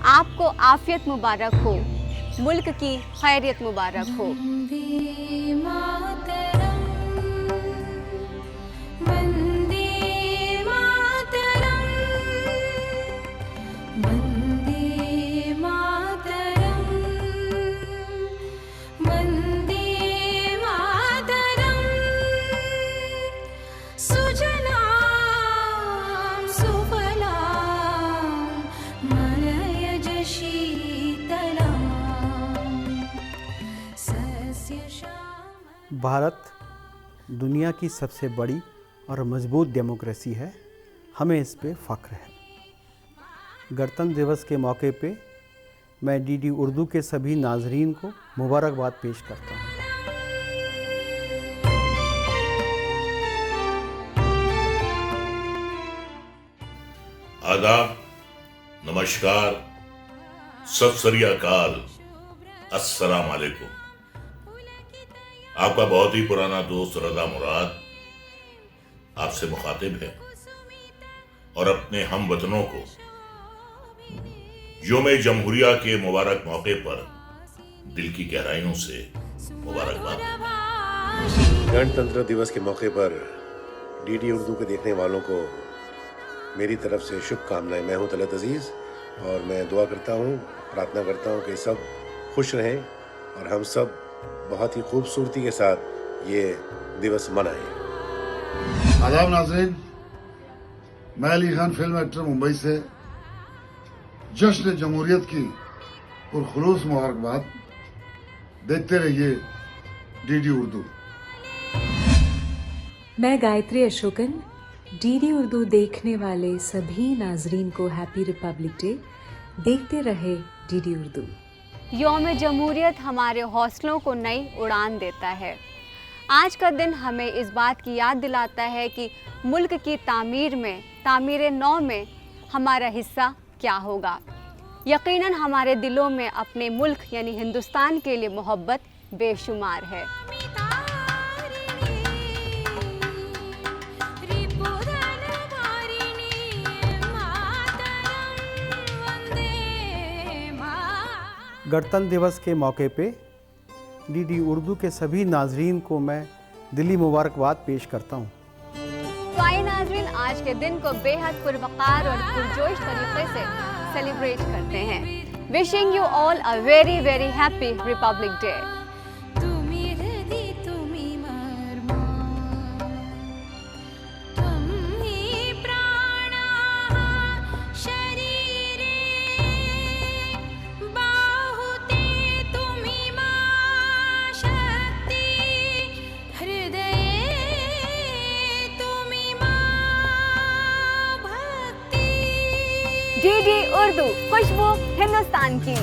आपको आफियत मुबारक हो, मुल्क की खैरियत मुबारक हो। भारत दुनिया की सबसे बड़ी और मजबूत डेमोक्रेसी है, हमें इस पे फ़ख्र है। गणतंत्र दिवस के मौके पे मैं डीडी उर्दू के सभी नाजरीन को मुबारकबाद पेश करता हूँ। आदाब, नमस्कार, सत श्री अकाल, अस्सलाम वालेकुम। आपका बहुत ही पुराना दोस्त रज़ा मुराद आपसे मुखातिब है और अपने हम वतनों को यौम जमहूरिया के मुबारक मौके पर दिल की गहराइयों से मुबारकबाद। गणतंत्र दिवस के मौके पर डीडी उर्दू के देखने वालों को मेरी तरफ से शुभकामनाएं। मैं हूं तलत अजीज और मैं दुआ करता हूं, प्रार्थना करता हूं कि सब खुश रहें और हम सब बहुत ही खूबसूरती के साथ ये दिवस मनाएं। आदाब नाज़रीन, मैं अली खान फिल्म एक्टर मुंबई से जश्न जमहूरियत की पुरखुलूस मुबारकबाद। देखते रहिए डीडी उर्दू। मैं गायत्री अशोकन डीडी उर्दू देखने वाले सभी नाजरीन को हैप्पी रिपब्लिक डे। देखते रहे डीडी उर्दू। यौम जमहूरियत हमारे हौसलों को नई उड़ान देता है। आज का दिन हमें इस बात की याद दिलाता है कि मुल्क की तामीर नौ में हमारा हिस्सा क्या होगा। यकीनन हमारे दिलों में अपने मुल्क यानी हिंदुस्तान के लिए मोहब्बत बेशुमार है। गणतंत्र दिवस के मौके पे डीडी उर्दू के सभी नाजरीन को मैं दिली मुबारकबाद पेश करता हूँ। तो आइए नाजरीन, आज के दिन को बेहद पुरवकार और पुरजोश तरीके से सेलिब्रेट करते हैं। Wishing you all a very very happy Republic Day. DD Urdu, खुशबू हिंदुस्तान की।